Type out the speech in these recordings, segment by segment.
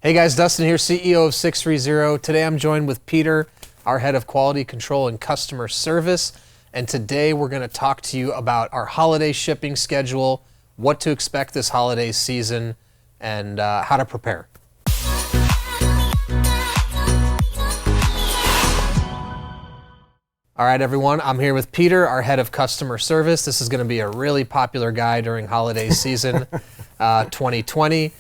Hey guys, Dustin here, CEO of 630. Today I'm joined with Peter, our head of quality control and customer service. And today we're going to talk to you about our holiday shipping schedule, what to expect this holiday season, and how to prepare. All right, everyone, I'm here with Peter, our head of customer service. This is going to be a really popular guy during holiday season 2020.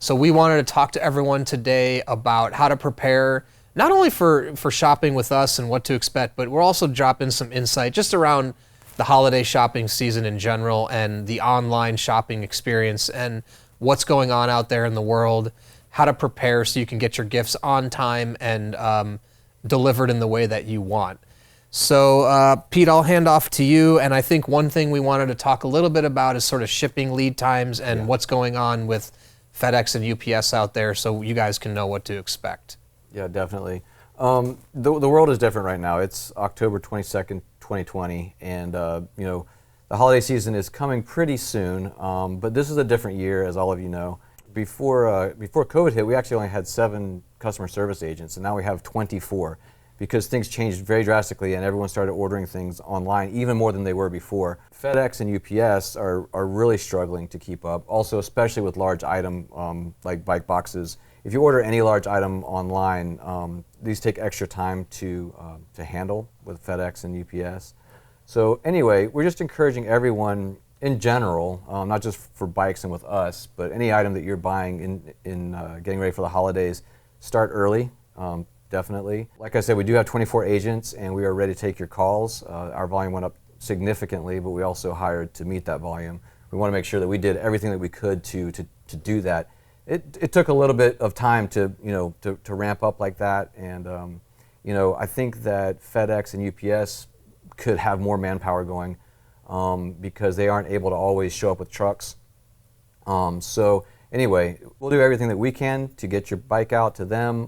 So we wanted to talk to everyone today about how to prepare, not only for shopping with us and what to expect, but we're also dropping some insight just around the holiday shopping season in general and the online shopping experience and what's going on out there in the world, how to prepare so you can get your gifts on time and delivered in the way that you want. So Pete, I'll hand off to you. And I think one thing we wanted to talk a little bit about is sort of shipping lead times and what's going on with FedEx and UPS out there, so you guys can know what to expect. Yeah, definitely. The world is different right now. It's October 22nd, 2020, and the holiday season is coming pretty soon. But this is a different year, as all of you know. Before COVID hit, we actually only had 7 customer service agents, and now we have 24. Because things changed very drastically and everyone started ordering things online even more than they were before. FedEx and UPS are really struggling to keep up, also especially with large item like bike boxes. If you order any large item online, these take extra time to handle with FedEx and UPS. So anyway, we're just encouraging everyone in general, not just for bikes and with us, but any item that you're buying in getting ready for the holidays, start early. Definitely. Like I said, we do have 24 agents and we are ready to take your calls. Our volume went up significantly, but we also hired to meet that volume. We want to make sure that we did everything that we could to do that. It took a little bit of time to ramp up like that, and I think that FedEx and UPS could have more manpower going because they aren't able to always show up with trucks. So anyway, we'll do everything that we can to get your bike out to them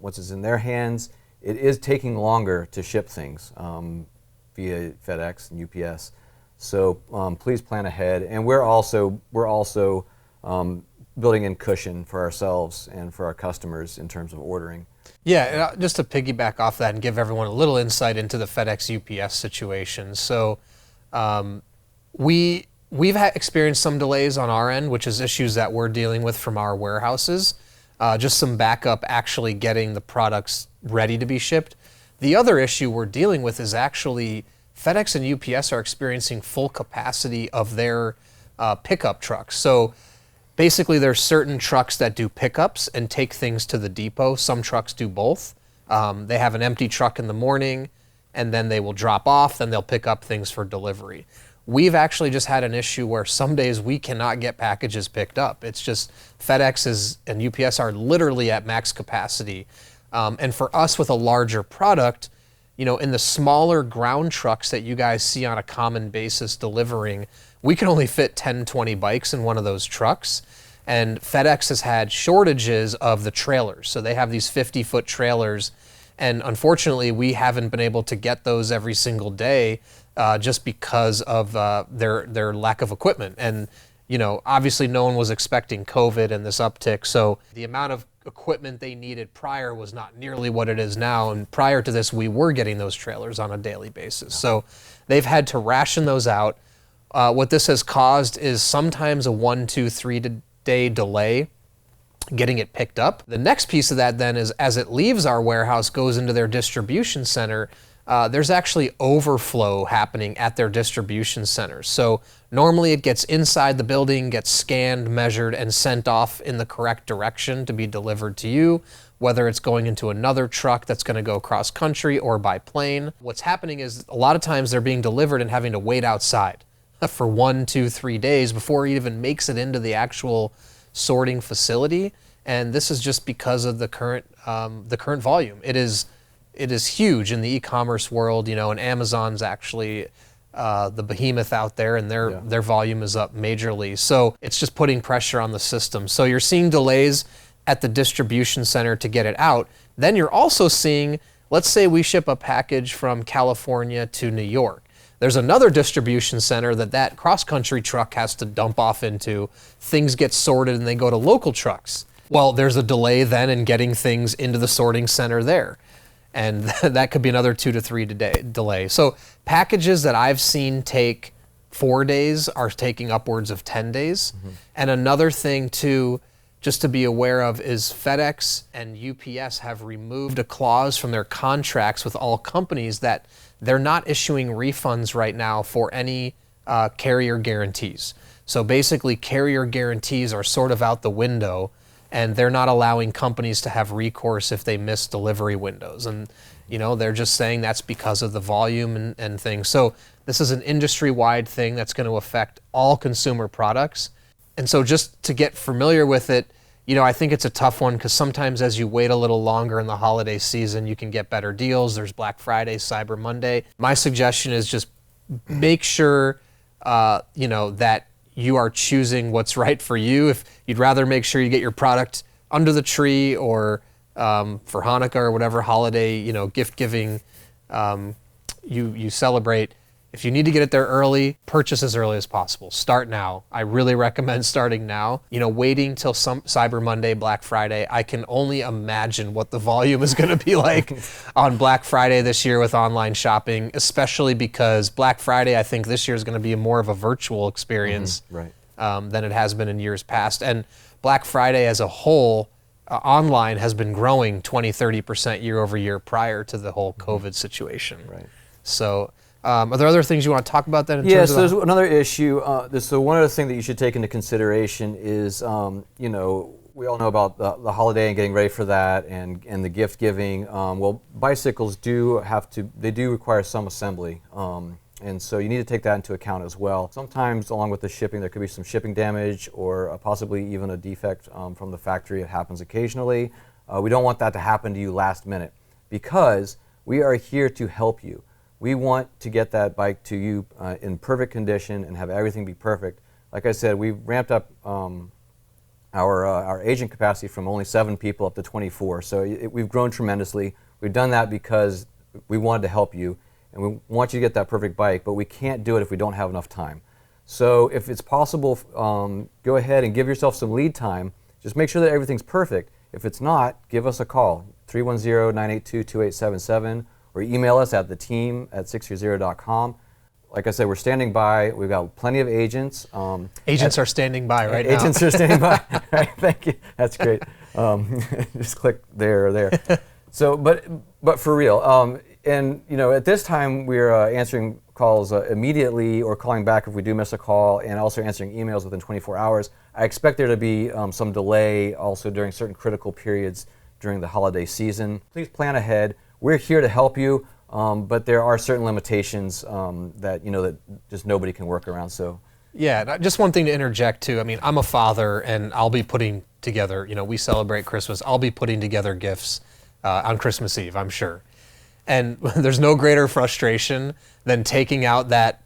once it's in their hands. It is taking longer to ship things via FedEx and UPS. So please plan ahead. And we're also building in cushion for ourselves and for our customers in terms of ordering. Yeah, and just to piggyback off that and give everyone a little insight into the FedEx UPS situation. So We've experienced some delays on our end, which is issues that we're dealing with from our warehouses. Just some backup actually getting the products ready to be shipped. The other issue we're dealing with is actually FedEx and UPS are experiencing full capacity of their pickup trucks. So basically there's certain trucks that do pickups and take things to the depot. Some trucks do both. They have an empty truck in the morning and then they will drop off, then they'll pick up things for delivery. We've actually just had an issue where some days we cannot get packages picked up. It's just FedEx and UPS are literally at max capacity. And for us with a larger product, in the smaller ground trucks that you guys see on a common basis delivering, we can only fit 10, 20 bikes in one of those trucks. And FedEx has had shortages of the trailers. So they have these 50-foot trailers. And unfortunately, we haven't been able to get those every single day just because of their lack of equipment. And, obviously no one was expecting COVID and this uptick. So the amount of equipment they needed prior was not nearly what it is now. And prior to this, we were getting those trailers on a daily basis. So they've had to ration those out. What this has caused is sometimes a 1, 2, 3 day delay getting it picked up. The next piece of that then is as it leaves our warehouse, goes into their distribution center, there's actually overflow happening at their distribution centers. So normally it gets inside the building, gets scanned, measured, and sent off in the correct direction to be delivered to you, whether it's going into another truck that's going to go cross country or by plane. What's happening is a lot of times they're being delivered and having to wait outside for 1, 2, 3 days before it even makes it into the actual sorting facility. And this is just because of the current volume. It is huge in the e-commerce world, and Amazon's actually the behemoth out there, and their volume is up majorly. So it's just putting pressure on the system. So you're seeing delays at the distribution center to get it out. Then you're also seeing, let's say we ship a package from California to New York. There's another distribution center that cross-country truck has to dump off into. Things get sorted and they go to local trucks. Well, there's a delay then in getting things into the sorting center there. And that could be another 2 to 3 delay. So packages that I've seen take 4 days are taking upwards of 10 days. And another thing too, just to be aware of, is FedEx and UPS have removed a clause from their contracts with all companies that they're not issuing refunds right now for any carrier guarantees. So basically carrier guarantees are sort of out the window, and they're not allowing companies to have recourse if they miss delivery windows. And they're just saying that's because of the volume and things. So this is an industry-wide thing that's going to affect all consumer products. And so just to get familiar with it, I think it's a tough one because sometimes as you wait a little longer in the holiday season, you can get better deals. There's Black Friday, Cyber Monday. My suggestion is just make sure, that you are choosing what's right for you. If you'd rather make sure you get your product under the tree or for Hanukkah or whatever holiday, gift giving you celebrate. If you need to get it there early, purchase as early as possible. Start now. I really recommend starting now. Waiting till some Cyber Monday, Black Friday, I can only imagine what the volume is going to be like on Black Friday this year with online shopping, especially because Black Friday, I think this year is going to be more of a virtual experience than it has been in years past. And Black Friday as a whole, online has been growing 20-30% year over year prior to the whole COVID situation. So are there other things you want to talk about then? Yes, there's another issue. So one other thing that you should take into consideration is, we all know about the holiday and getting ready for that and the gift giving. Well, bicycles do require some assembly. And so you need to take that into account as well. Sometimes along with the shipping, there could be some shipping damage or possibly even a defect from the factory. It happens occasionally. We don't want that to happen to you last minute because we are here to help you. We want to get that bike to you in perfect condition and have everything be perfect. Like I said, we ramped up our agent capacity from only 7 people up to 24. So we've grown tremendously. We've done that because we wanted to help you, and we want you to get that perfect bike, but we can't do it if we don't have enough time. So if it's possible, go ahead and give yourself some lead time. Just make sure that everything's perfect. If it's not, give us a call, 310-982-2877. or email us at theteam@sixthreezero.com. Like I said, we're standing by. We've got plenty of agents. Agents are standing by right now. Agents are standing by. Right, thank you. That's great. Just click there or there. So, but for real, and at this time we're answering calls immediately or calling back if we do miss a call, and also answering emails within 24 hours. I expect there to be some delay also during certain critical periods during the holiday season. Please plan ahead. We're here to help you, but there are certain limitations that that just nobody can work around. So, yeah, just one thing to interject too. I mean, I'm a father, and I'll be putting together. We celebrate Christmas. I'll be putting together gifts on Christmas Eve, I'm sure. And there's no greater frustration than taking out that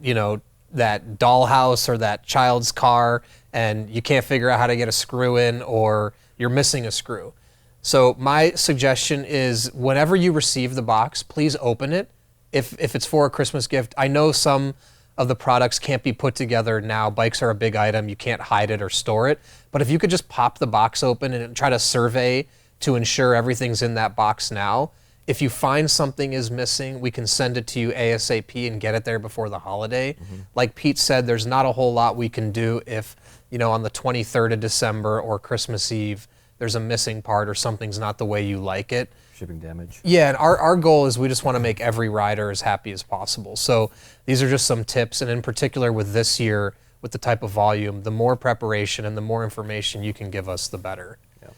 that dollhouse or that child's car, and you can't figure out how to get a screw in, or you're missing a screw. So my suggestion is whenever you receive the box, please open it. If it's for a Christmas gift, I know some of the products can't be put together now. Bikes are a big item. You can't hide it or store it. But if you could just pop the box open and try to survey to ensure everything's in that box now, if you find something is missing, we can send it to you ASAP and get it there before the holiday. Like Pete said, there's not a whole lot we can do if, on the 23rd of December or Christmas Eve, there's a missing part or something's not the way you like it. Shipping damage. Yeah, and our goal is we just want to make every rider as happy as possible. So these are just some tips, and in particular with this year, with the type of volume, the more preparation and the more information you can give us, the better. Yeah.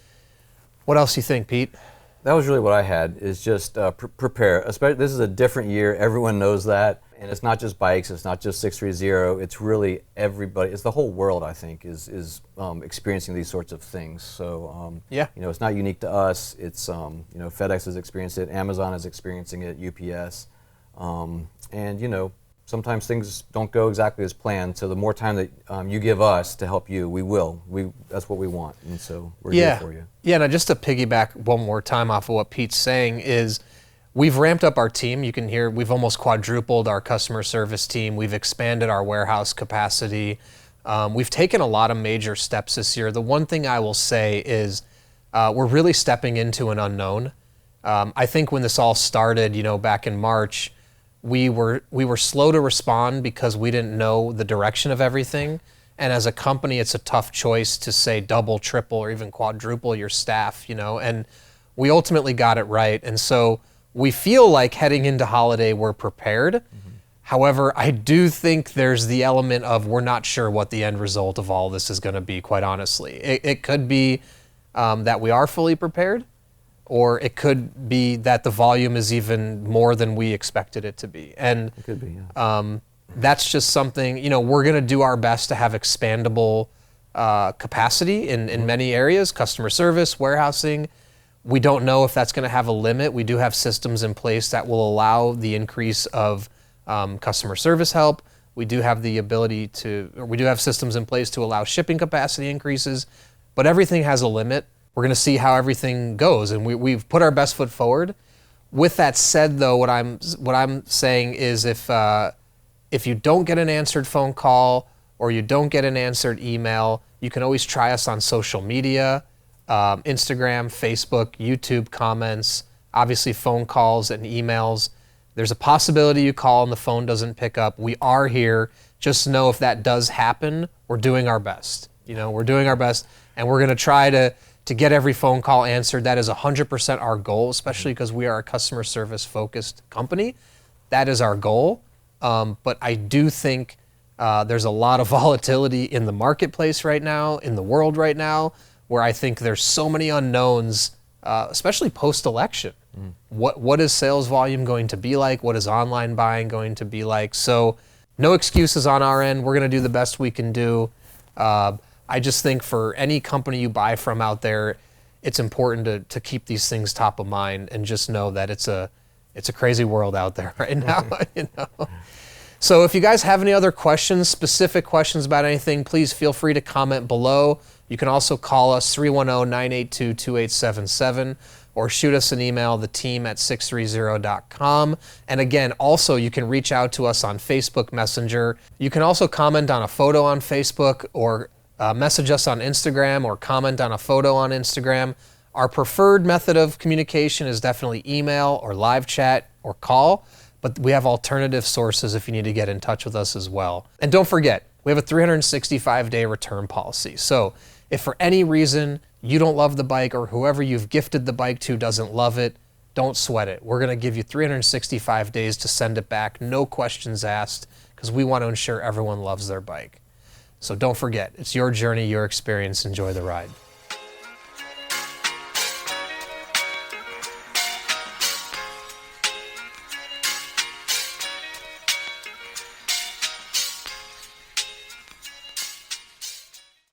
What else do you think, Pete? That was really what I had, is just prepare. Especially, this is a different year. Everyone knows that. And it's not just bikes. It's not just 630. It's really everybody. It's the whole world, I think, is experiencing these sorts of things. So, yeah. It's not unique to us. It's, FedEx has experienced it. Amazon is experiencing it, UPS. And, sometimes things don't go exactly as planned. So the more time that you give us to help you, we will. That's what we want. And so we're here for you. Yeah, and just to piggyback one more time off of what Pete's saying is, we've ramped up our team. You can hear we've almost quadrupled our customer service team. We've expanded our warehouse capacity. We've taken a lot of major steps this year. The one thing I will say is we're really stepping into an unknown. I think when this all started, back in March, we were slow to respond because we didn't know the direction of everything. And as a company, it's a tough choice to say double, triple, or even quadruple your staff, and we ultimately got it right. And so we feel like heading into holiday, we're prepared. Mm-hmm. However, I do think there's the element of we're not sure what the end result of all this is going to be, quite honestly. It could be that we are fully prepared, or it could be that the volume is even more than we expected it to be. And it could be, yeah. That's just something, we're going to do our best to have expandable capacity in many areas, customer service, warehousing. We don't know if that's going to have a limit. We do have systems in place that will allow the increase of customer service help. We do have systems in place to allow shipping capacity increases, but everything has a limit. We're going to see how everything goes, and we've put our best foot forward. With that said, though, what I'm saying is if you don't get an answered phone call or you don't get an answered email, you can always try us on social media, Instagram, Facebook, YouTube comments, obviously phone calls and emails. There's a possibility you call and the phone doesn't pick up. We are here. Just know if that does happen, we're doing our best. We're doing our best, and we're going to try to get every phone call answered. That is 100% our goal, especially because we are a customer service focused company. That is our goal. But I do think there's a lot of volatility in the marketplace right now, in the world right now, where I think there's so many unknowns, especially post-election. What is sales volume going to be like? What is online buying going to be like? So no excuses on our end. We're going to do the best we can do. I just think for any company you buy from out there, it's important to keep these things top of mind and just know that it's a crazy world out there right now. So if you guys have any other questions, specific questions about anything, please feel free to comment below. You can also call us 310-982-2877 or shoot us an email, theteam@sixthreezero.com. And again, also you can reach out to us on Facebook Messenger. You can also comment on a photo on Facebook or message us on Instagram or comment on a photo on Instagram. Our preferred method of communication is definitely email or live chat or call, but we have alternative sources if you need to get in touch with us as well. And don't forget, we have a 365-day return policy. So if for any reason you don't love the bike or whoever you've gifted the bike to doesn't love it, don't sweat it. We're going to give you 365 days to send it back, no questions asked, because we want to ensure everyone loves their bike. So don't forget, it's your journey, your experience. Enjoy the ride.